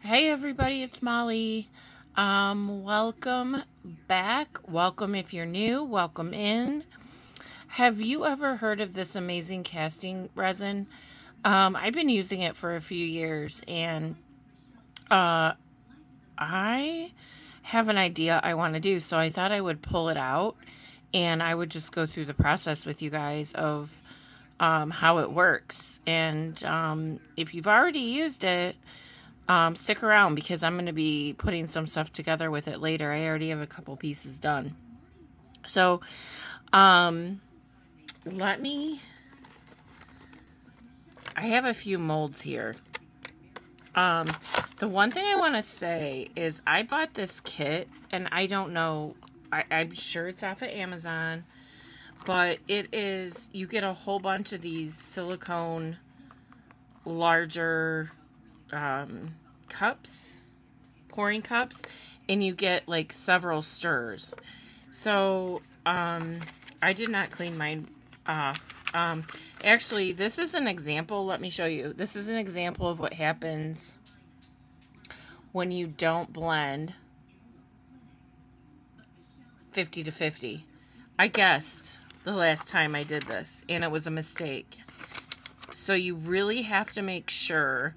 Hey everybody, it's Molly. Welcome back. Welcome if you're new. Welcome in. Have you ever heard of this amazing casting resin? I've been using it for a few years, and I have an idea I want to do, so I thought I would pull it out, and I would just go through the process with you guys of how it works. And if you've already used it, stick around because I'm going to be putting some stuff together with it later. I already have a couple pieces done. So, I have a few molds here. The one thing I want to say is I bought this kit, and I don't know, I'm sure it's off of Amazon, but it is, you get a whole bunch of these silicone larger cups, pouring cups, and you get like several stirs. So I did not clean mine off. Actually, this is an example. Let me show you. This is an example of what happens when you don't blend 50 to 50. I guessed the last time I did this, and it was a mistake. So you really have to make sure.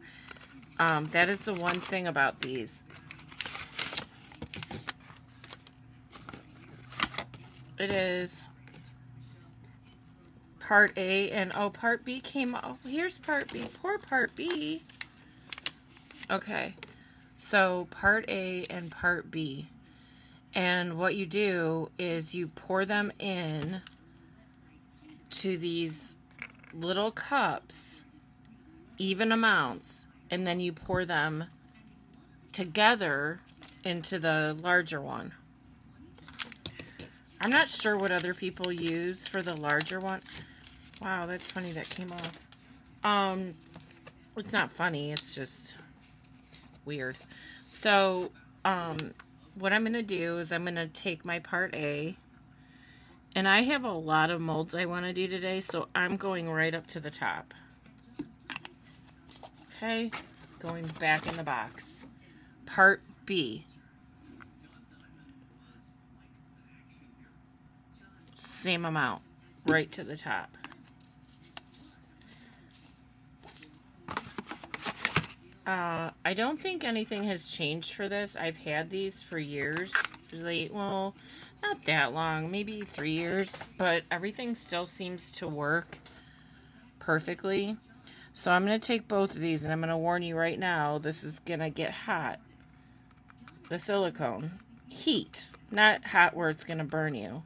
That is the one thing about these. It is part A, and oh, part B came out. Oh, here's part B. Poor part B. Okay, so part A and part B. And what you do is you pour them in to these little cups, even amounts, and then you pour them together into the larger one. I'm not sure what other people use for the larger one. Wow, that's funny that came off. It's not funny, it's just weird. So, what I'm going to do is I'm going to take my part A, and I have a lot of molds I want to do today, so I'm going right up to the top. Okay, going back in the box. Part B. Same amount, right to the top. I don't think anything has changed for this. I've had these for years. Well, not that long, maybe 3 years, but everything still seems to work perfectly. So I'm going to take both of these, and I'm going to warn you right now, this is going to get hot. The silicone. Heat. Not hot where it's going to burn you.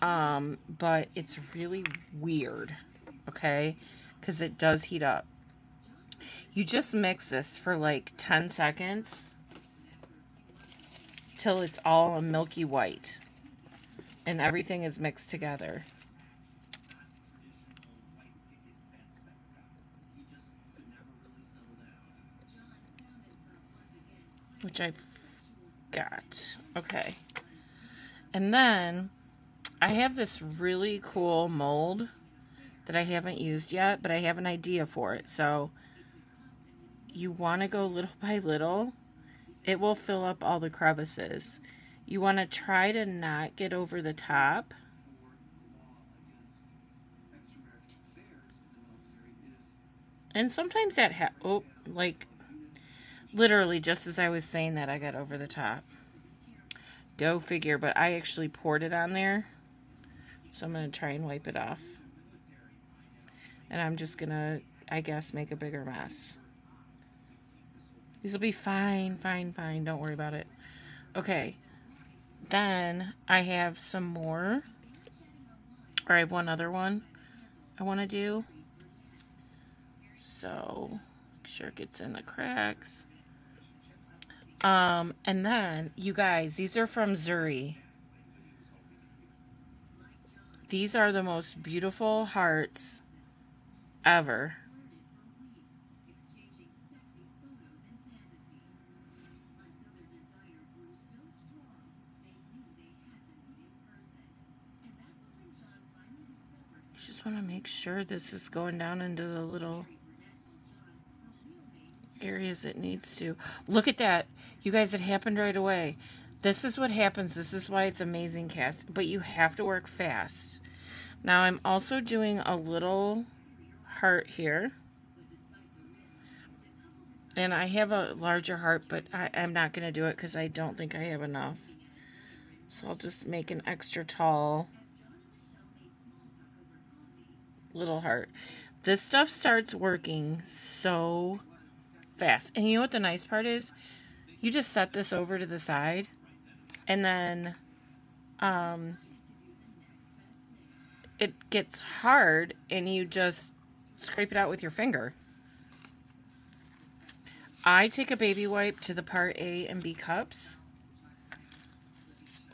But it's really weird, okay? Because it does heat up. You just mix this for like 10 seconds till it's all a milky white. And everything is mixed together. Which I've got. Okay. And then I have this really cool mold that I haven't used yet, but I have an idea for it. So you want to go little by little. It will fill up all the crevices. You want to try to not get over the top. And sometimes that like literally just as I was saying that, I got over the top. Go figure, but I actually poured it on there. So I'm going to try and wipe it off. And I'm just going to, I guess, make a bigger mess. These will be fine, fine, fine. Don't worry about it. Okay. Then I have some more. Or I have one other one I want to do. So, make sure it gets in the cracks. And then, you guys, these are from Zuri. These are the most beautiful hearts ever. Just want to make sure this is going down into the little areas it needs to. Look at that. You guys, it happened right away. This is what happens. This is why it's amazing cast. But you have to work fast. Now I'm also doing a little heart here. And I have a larger heart, but I'm not going to do it because I don't think I have enough. So I'll just make an extra tall little heart. This stuff starts working so fast. And you know what the nice part is? You just set this over to the side. And then it gets hard and you just scrape it out with your finger. I take a baby wipe to the part A and B cups,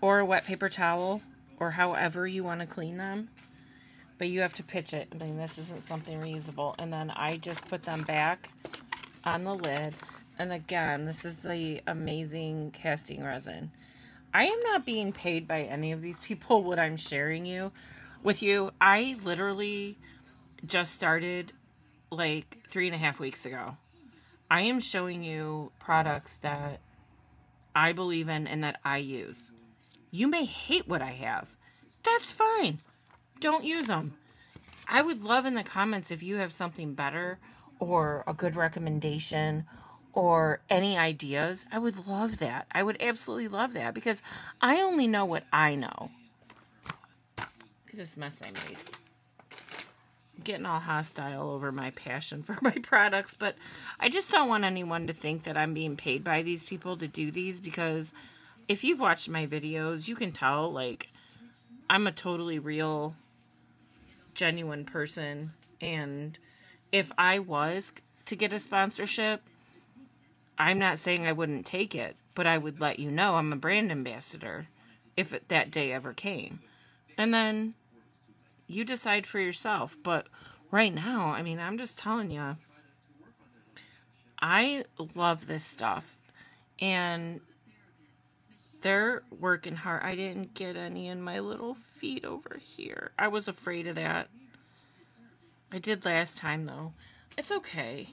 or a wet paper towel, or however you want to clean them. But you have to pitch it. I mean, this isn't something reusable. And then I just put them back on the lid. And again, this is the amazing casting resin. I am not being paid by any of these people what I'm sharing with you. I literally just started like 3.5 weeks ago. I am showing you products that I believe in and that I use. You may hate what I have. That's fine. Don't use them. I would love in the comments if you have something better or a good recommendation or any ideas. I would love that. I would absolutely love that because I only know what I know. Look at this mess I made. Getting all hostile over my passion for my products, but I just don't want anyone to think that I'm being paid by these people to do these, because if you've watched my videos, you can tell, like, I'm a totally real, genuine person, and if I was to get a sponsorship, I'm not saying I wouldn't take it, but I would let you know I'm a brand ambassador if that day ever came. And then you decide for yourself. But right now, I mean, I'm just telling you, I love this stuff. And they're working hard. I didn't get any in my little feet over here. I was afraid of that. I did last time, though. It's okay.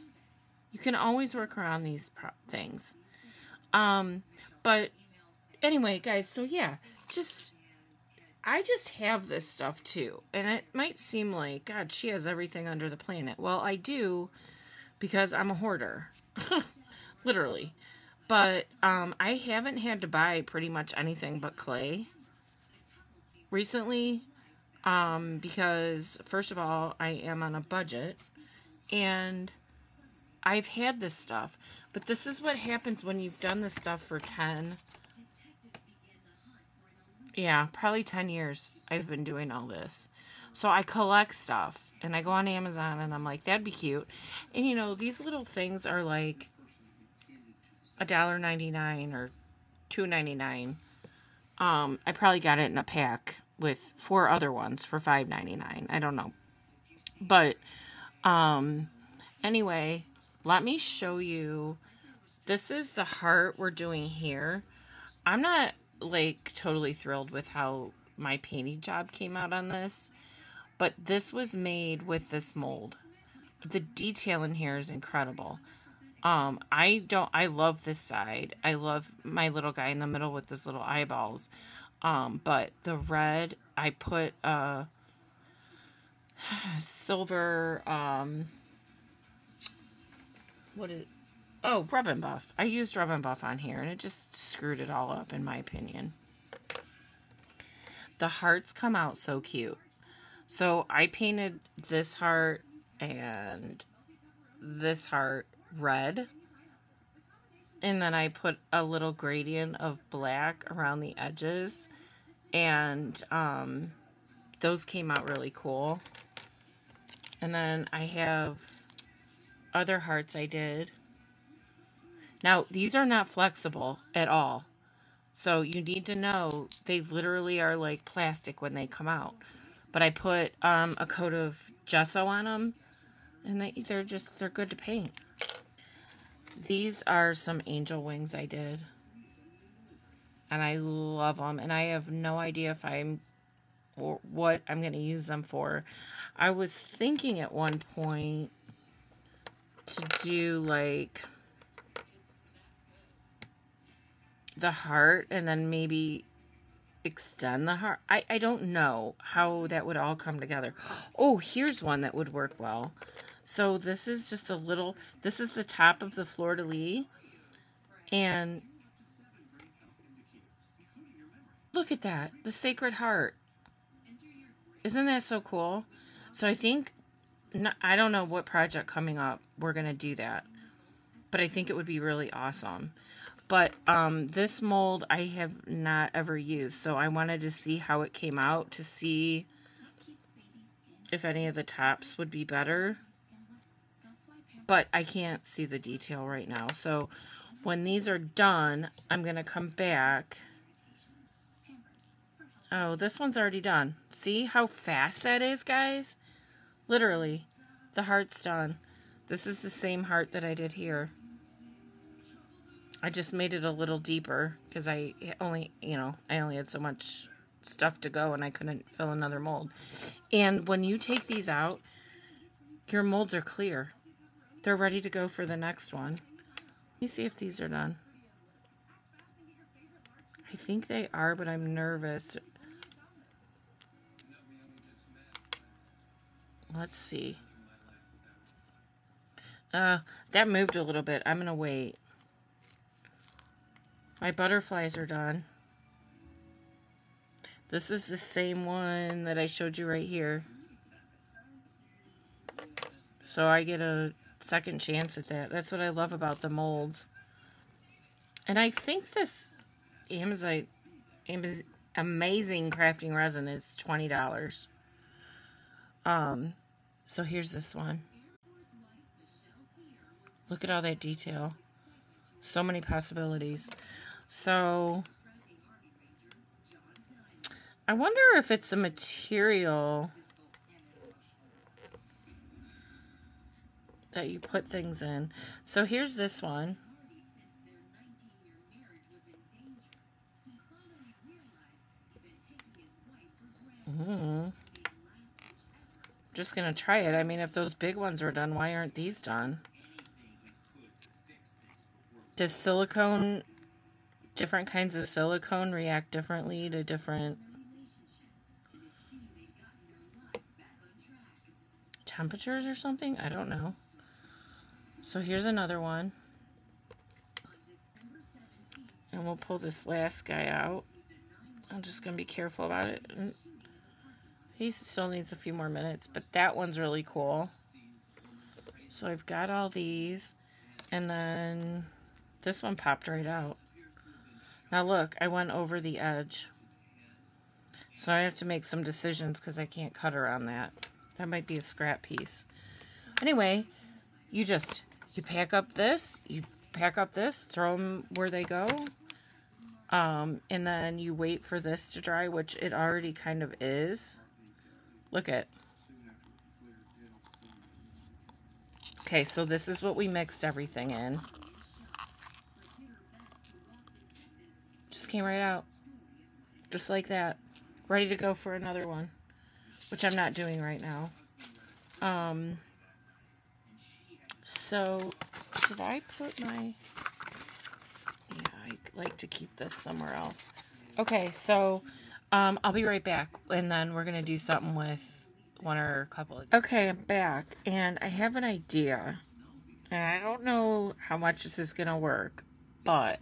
You can always work around these things. But anyway, guys, so yeah, I just have this stuff too. And it might seem like, God, she has everything under the planet. Well, I do, because I'm a hoarder. Literally. But I haven't had to buy pretty much anything but clay recently. Because, first of all, I am on a budget. And I've had this stuff. But this is what happens when you've done this stuff for 10... Yeah, probably 10 years I've been doing all this. So I collect stuff. And I go on Amazon and I'm like, that'd be cute. And you know, these little things are like $1.99 or $2.99. I probably got it in a pack with 4 other ones for $5.99. I don't know. But anyway, let me show you. This is the heart we're doing here. I'm not like totally thrilled with how my painting job came out on this, but this was made with this mold. The detail in here is incredible. I love this side. I love my little guy in the middle with his little eyeballs. But the red, I put silver, Rub and Buff. I used Rub and Buff on here, and it just screwed it all up, in my opinion. The hearts come out so cute. So I painted this heart and this heart red. And then I put a little gradient of black around the edges. And those came out really cool. And then I have other hearts I did. Now, these are not flexible at all. So you need to know they literally are like plastic when they come out. But I put a coat of gesso on them, and they're good to paint. These are some angel wings I did. And I love them. And I have no idea what I'm going to use them for. I was thinking at one point to do like the heart and then maybe extend the heart. I don't know how that would all come together. Oh, here's one that would work well. So this is just a little, this is the top of the fleur-de-lis. And look at that, the Sacred Heart. Isn't that so cool? So I think, I don't know what project coming up we're going to do that. But I think it would be really awesome. But this mold I have not ever used. So I wanted to see how it came out, to see if any of the tops would be better. But I can't see the detail right now. So when these are done, I'm going to come back. Oh, this one's already done. See how fast that is, guys? Literally, the heart's done. This is the same heart that I did here. I just made it a little deeper because I only had so much stuff to go and I couldn't fill another mold. And when you take these out, your molds are clear. They're ready to go for the next one. Let me see if these are done. I think they are, but I'm nervous. Let's see. That moved a little bit. I'm going to wait. My butterflies are done. This is the same one that I showed you right here. So I get a second chance at that. That's what I love about the molds. And I think this Amazing Crafting Resin is $20. So here's this one. Look at all that detail. So many possibilities. So I wonder if it's a material that you put things in. So here's this one. Just gonna try it. I mean, if those big ones were done, why aren't these done? Does silicone, different kinds of silicone react differently to different temperatures or something? I don't know. So here's another one. And we'll pull this last guy out. I'm just going to be careful about it. He still needs a few more minutes, but that one's really cool. So I've got all these, and then this one popped right out. Now look, I went over the edge. So I have to make some decisions because I can't cut around that. That might be a scrap piece. Anyway, you pack up this, throw them where they go. And then you wait for this to dry, which it already kind of is. Look at. Okay, so this is what we mixed everything in. Just came right out. Just like that. Ready to go for another one. Which I'm not doing right now. So, did I put my... Yeah, I like to keep this somewhere else. Okay, so I'll be right back, and then we're going to do something with one or a couple of... Okay, I'm back, and I have an idea. And I don't know how much this is going to work, but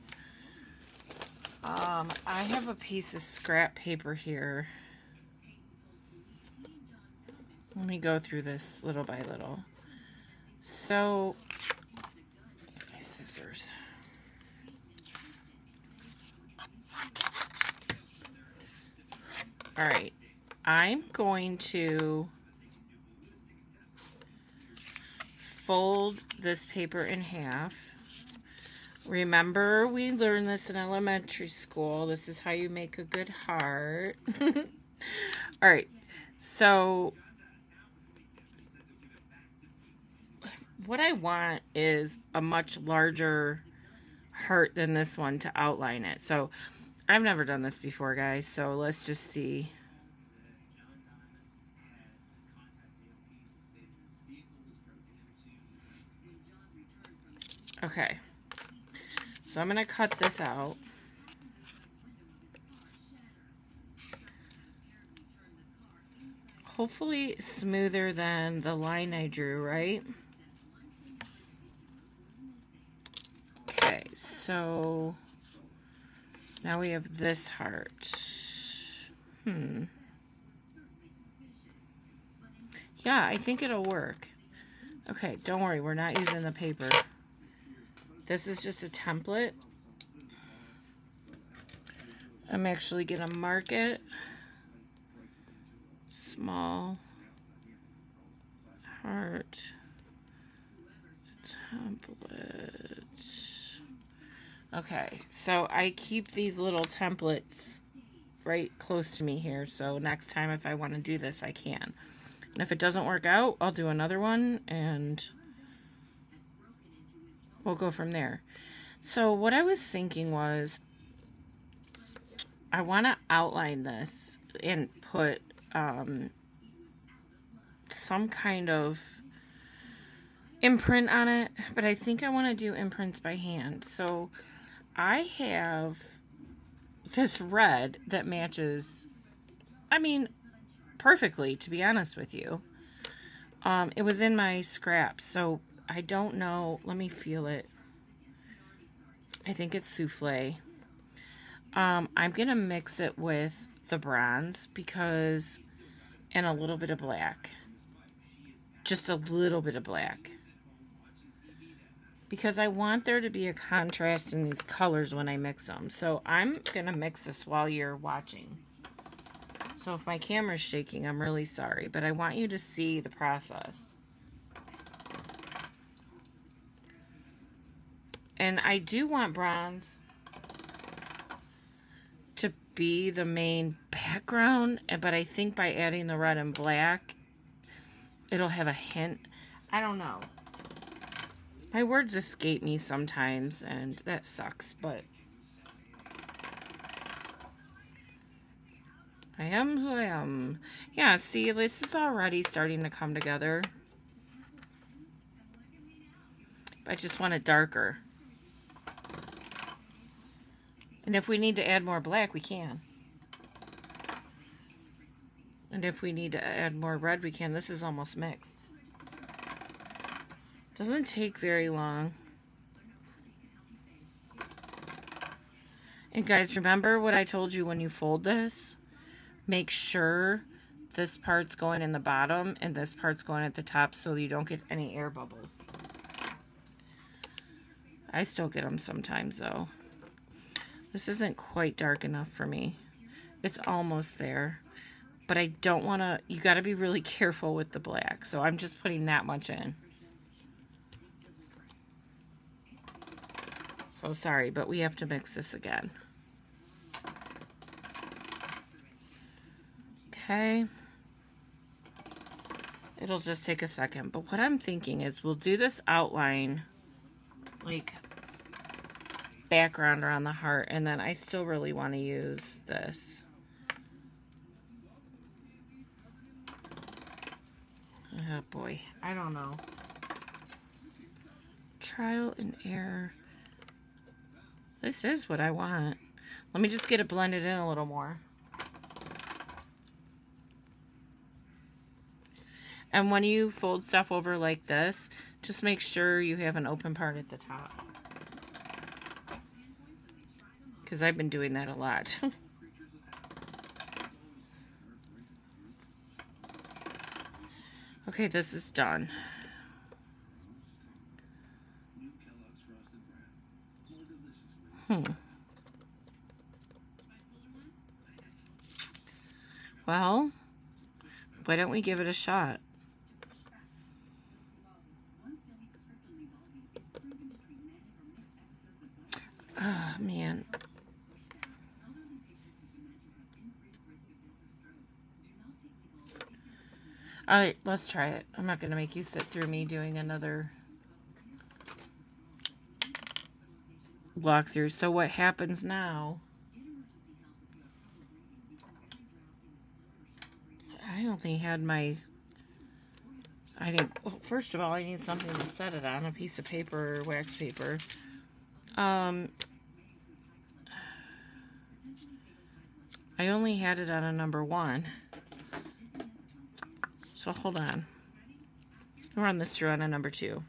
I have a piece of scrap paper here. Let me go through this little by little. So, my scissors. Alright, I'm going to fold this paper in half. Remember, we learned this in elementary school. This is how you make a good heart. Alright, so what I want is a much larger heart than this one to outline it. So I've never done this before, guys, so let's just see. Okay, so I'm going to cut this out. hopefully smoother than the line I drew, right? Okay, so now we have this heart. Yeah, I think it'll work. Okay, don't worry, we're not using the paper. This is just a template. I'm actually going to mark it. Small heart template. Okay, so I keep these little templates right close to me here, so next time if I want to do this, I can. And if it doesn't work out, I'll do another one, and we'll go from there. So what I was thinking was, I want to outline this and put some kind of imprint on it, but I think I want to do imprints by hand. So I have this red that matches, I mean, perfectly, to be honest with you. It was in my scraps, so I don't know. Let me feel it. I think it's souffle. I'm going to mix it with the bronze because, and a little bit of black. Just a little bit of black. Because I want there to be a contrast in these colors when I mix them. So I'm going to mix this while you're watching. So if my camera's shaking, I'm really sorry. But I want you to see the process. And I do want bronze to be the main background. But I think by adding the red and black, it'll have a hint. I don't know. My words escape me sometimes, and that sucks, but I am who I am. Yeah, see, this is already starting to come together. I just want it darker. And if we need to add more black, we can. And if we need to add more red, we can. This is almost mixed. Doesn't take very long. And guys, remember what I told you when you fold this? Make sure this part's going in the bottom and this part's going at the top so you don't get any air bubbles. I still get them sometimes though. This isn't quite dark enough for me. It's almost there. But I don't want to, you got to be really careful with the black. So I'm just putting that much in. So sorry, but we have to mix this again. Okay. It'll just take a second. But what I'm thinking is we'll do this outline, like background around the heart, and then I still really want to use this. Oh boy, I don't know. Trial and error. This is what I want. Let me just get it blended in a little more. And when you fold stuff over like this, just make sure you have an open part at the top. Because I've been doing that a lot. Okay, this is done. Well, why don't we give it a shot? Oh, man. Alright, let's try it. I'm not going to make you sit through me doing another walkthrough. So what happens now? I only had my... well, first of all, I need something to set it on. A piece of paper or wax paper. I only had it on a number 1. So hold on. We'll run this through on a number 2.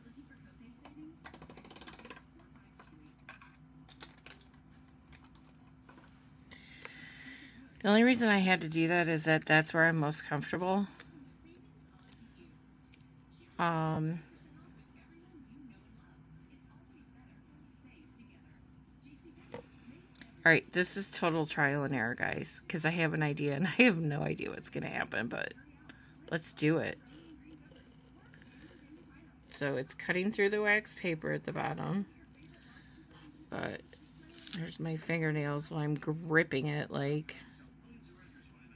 The only reason I had to do that is that that's where I'm most comfortable. Alright, this is total trial and error, guys, because I have an idea and I have no idea what's going to happen, but let's do it. So it's cutting through the wax paper at the bottom, but there's my fingernails while I'm gripping it like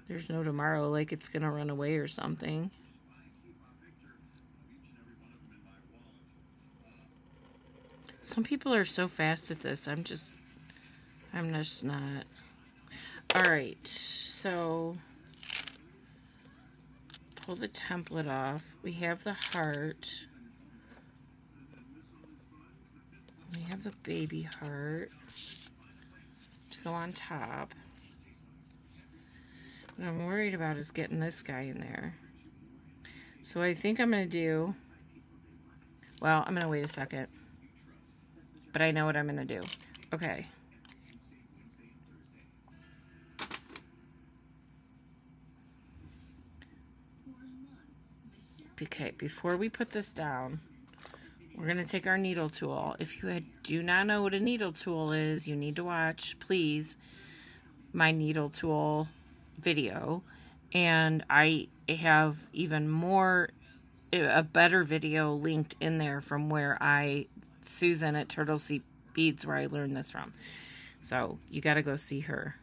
there's no tomorrow, like it's going to run away or something. Some people are so fast at this. I'm just not. Alright, so pull the template off. We have the heart. We have the baby heart to go on top. What I'm worried about is getting this guy in there. So I think I'm going to do, well, I'm going to wait a second. But I know what I'm going to do. Okay. Okay, before we put this down, we're going to take our needle tool. If you do not know what a needle tool is, you need to watch, please, my needle tool video. And I have even more, a better video linked in there from where Susan at Turtle Sea Beads, where I learned this from. So you got to go see her.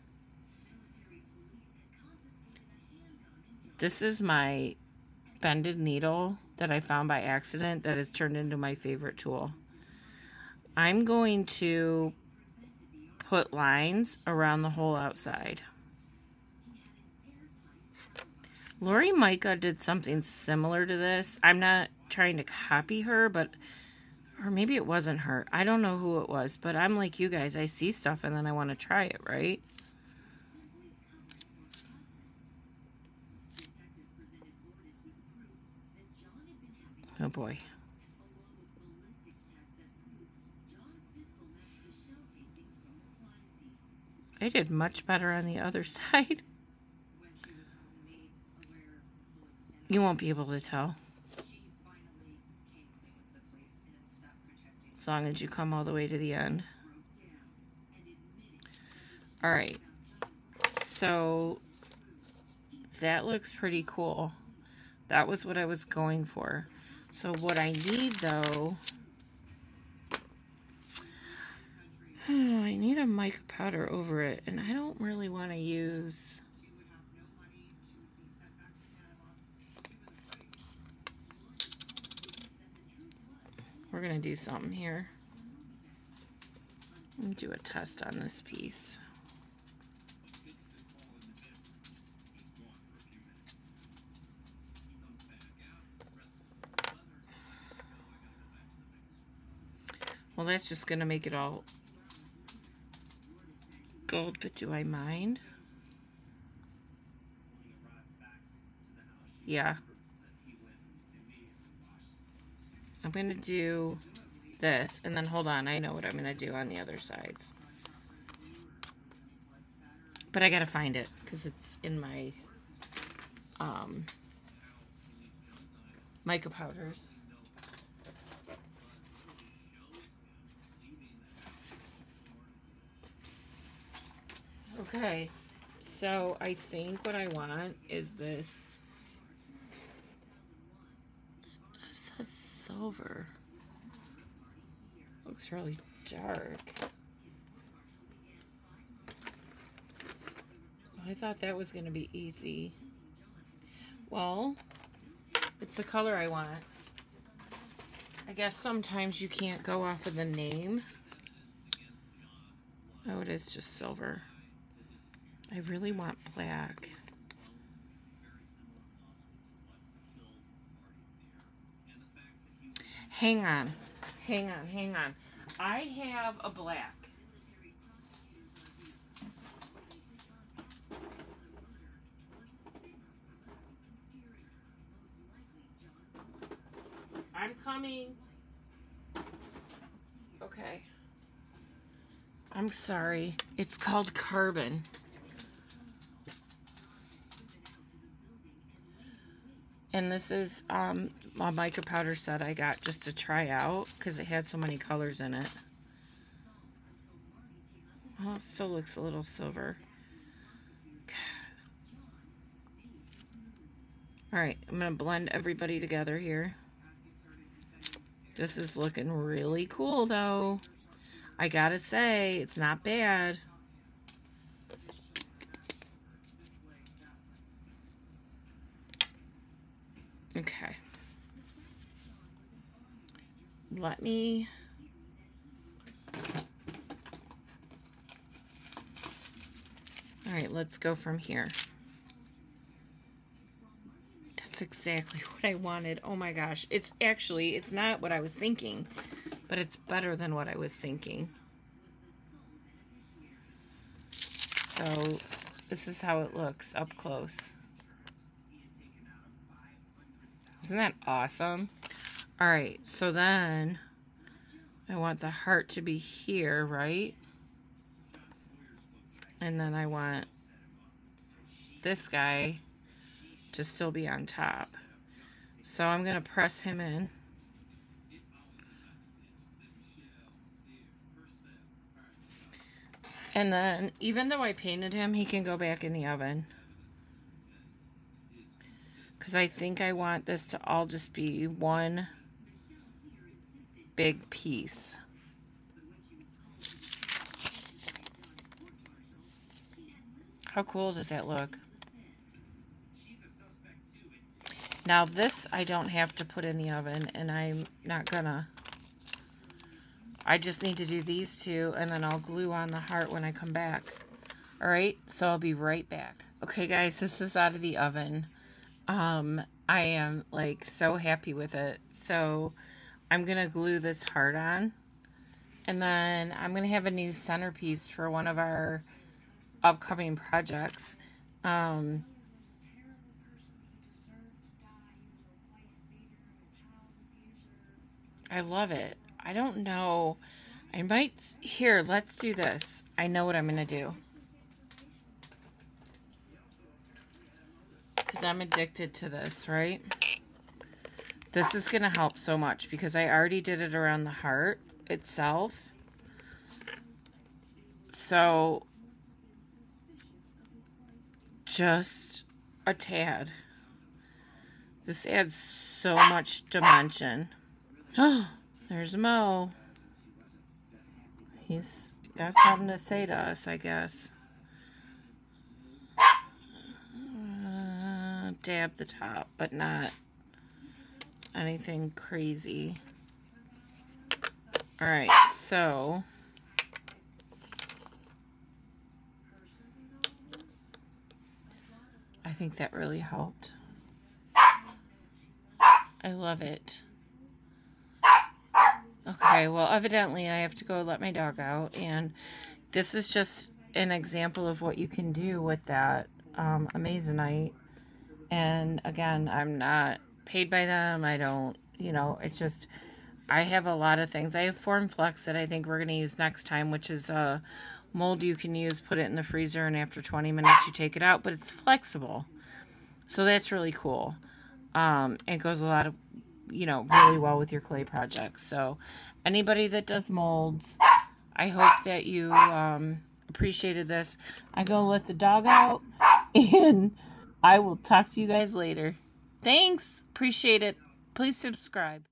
This is my bended needle that I found by accident that has turned into my favorite tool. I'm going to put lines around the whole outside. Lori Micah did something similar to this. I'm not trying to copy her, but, or maybe it wasn't her. I don't know who it was, but I'm like you guys. I see stuff and then I want to try it, right? Oh boy. I did much better on the other side. You won't be able to tell. As long as you come all the way to the end. Alright. So that looks pretty cool. That was what I was going for. So what I need, though, I need a mica powder over it, and I don't really want to use, we're going to do something here. Let me do a test on this piece. Well, that's just going to make it all gold, but do I mind? Yeah. I'm going to do this, and then hold on, I know what I'm going to do on the other sides. But I got to find it, because it's in my mica powders. Okay, so I think what I want is this. It says silver. Looks really dark. I thought that was going to be easy. Well, it's the color I want. I guess sometimes you can't go off of the name. Oh, it is just silver. I really want black. Hang on. I have a black. coming. Okay. I'm sorry. It's called Carbon. And this is a mica powder set I got just to try out because it had so many colors in it. Oh, it still looks a little silver. Alright, I'm going to blend everybody together here. This is looking really cool, though. I gotta say, it's not bad. Okay. Let me... Alright, let's go from here. That's exactly what I wanted. Oh my gosh. It's not what I was thinking, but it's better than what I was thinking. So, this is how it looks up close. Isn't that awesome? Alright, so then I want the heart to be here, right? And then I want this guy to still be on top. So I'm going to press him in. And then, even though I painted him, he can go back in the oven. Because I think I want this to all just be one big piece. How cool does that look? Now this I don't have to put in the oven, and I'm not gonna. I just need to do these two, and then I'll glue on the heart when I come back. Alright, so I'll be right back. Okay guys, this is out of the oven. I am like so happy with it. So I'm gonna glue this heart on, and then I'm gonna have a new centerpiece for one of our upcoming projects. I love it. I don't know. I might... Here, let's do this. I know what I'm going to do. Because I'm addicted to this, right? This is going to help so much because I already did it around the heart itself. So, just a tad. This adds so much dimension. There's Mo. He's got something to say to us, I guess. Dab the top, but not anything crazy. Alright, so I think that really helped. I love it. Okay, well, evidently I have to go let my dog out, and this is just an example of what you can do with that Amazonite. And again, I'm not paid by them. I don't, it's just, I have a lot of things. I have Formflex that I think we're going to use next time, which is a mold you can use, put it in the freezer, and after 20 minutes you take it out, but it's flexible. So that's really cool. It goes a lot of, really well with your clay projects. So anybody that does molds, I hope that you appreciated this. I go let the dog out, and I will talk to you guys later. Thanks. Appreciate it. Please subscribe.